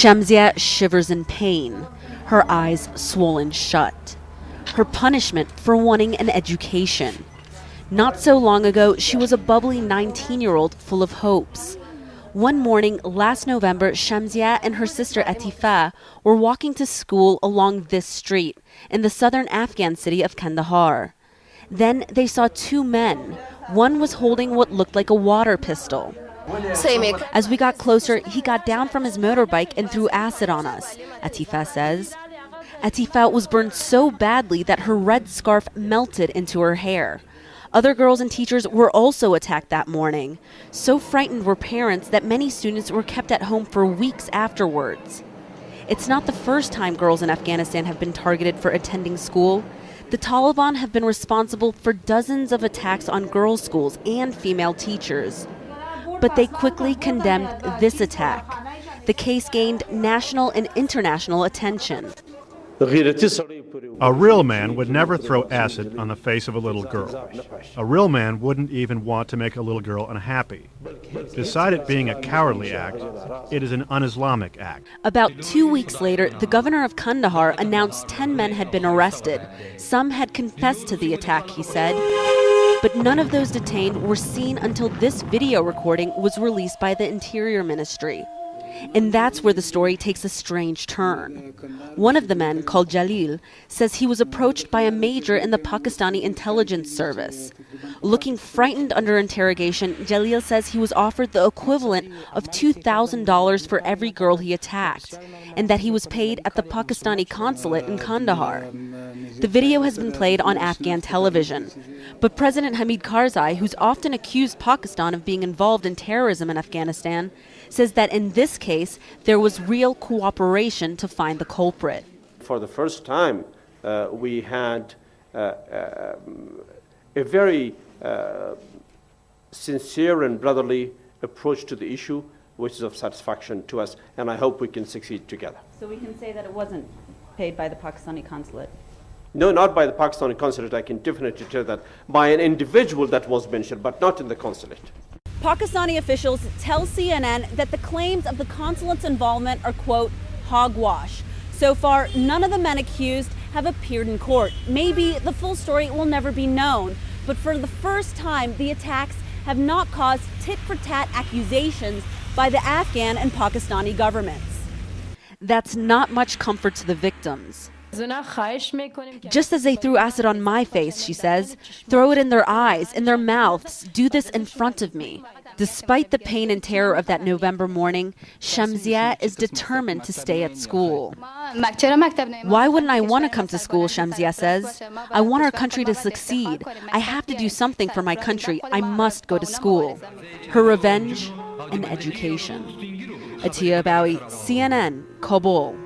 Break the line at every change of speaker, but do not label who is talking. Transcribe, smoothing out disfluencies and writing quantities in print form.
Shamsia shivers in pain, her eyes swollen shut. Her punishment for wanting an education. Not so long ago, she was a bubbly 19-year-old full of hopes. One morning last November, Shamsia and her sister Atifa were walking to school along this street in the southern Afghan city of Kandahar. Then they saw two men. One was holding what looked like a water pistol. As we got closer, he got down from his motorbike and threw acid on us, Atifa says. Atifa was burned so badly that her red scarf melted into her hair. Other girls and teachers were also attacked that morning. So frightened were parents that many students were kept at home for weeks afterwards. It's not the first time girls in Afghanistan have been targeted for attending school. The Taliban have been responsible for dozens of attacks on girls' schools and female teachers. But they quickly condemned this attack. The case gained national and international attention.
A real man would never throw acid on the face of a little girl. A real man wouldn't even want to make a little girl unhappy. Beside it being a cowardly act, it is an un-Islamic act.
About 2 weeks later, the governor of Kandahar announced 10 men had been arrested. Some had confessed to the attack, he said. But none of those detained were seen until this video recording was released by the Interior Ministry. And that's where the story takes a strange turn. One of the men, called Jalil, says he was approached by a major in the Pakistani intelligence service. Looking frightened under interrogation, Jalil says he was offered the equivalent of $2,000 for every girl he attacked, and that he was paid at the Pakistani consulate in Kandahar. The video has been played on Afghan television. But President Hamid Karzai, who's often accused Pakistan of being involved in terrorism in Afghanistan, says that in this case, there was real cooperation to find the culprit.
For the first time, we had a very sincere and brotherly approach to the issue, which is of satisfaction to us, and I hope we can succeed together.
So we can say that it wasn't paid by the Pakistani consulate?
No, not by the Pakistani consulate. I can definitely tell that by an individual that was mentioned, but not in the consulate.
Pakistani officials tell CNN that the claims of the consulate's involvement are, quote, hogwash. So far, none of the men accused have appeared in court. Maybe the full story will never be known, but for the first time, the attacks have not caused tit-for-tat accusations by the Afghan and Pakistani governments. That's not much comfort to the victims. Just as they threw acid on my face, she says, throw it in their eyes, in their mouths, do this in front of me. Despite the pain and terror of that November morning, Shamsia is determined to stay at school. Why wouldn't I want to come to school, Shamsia says. I want our country to succeed. I have to do something for my country. I must go to school. Her revenge, an education. Atiya Bowie, CNN, Kabul.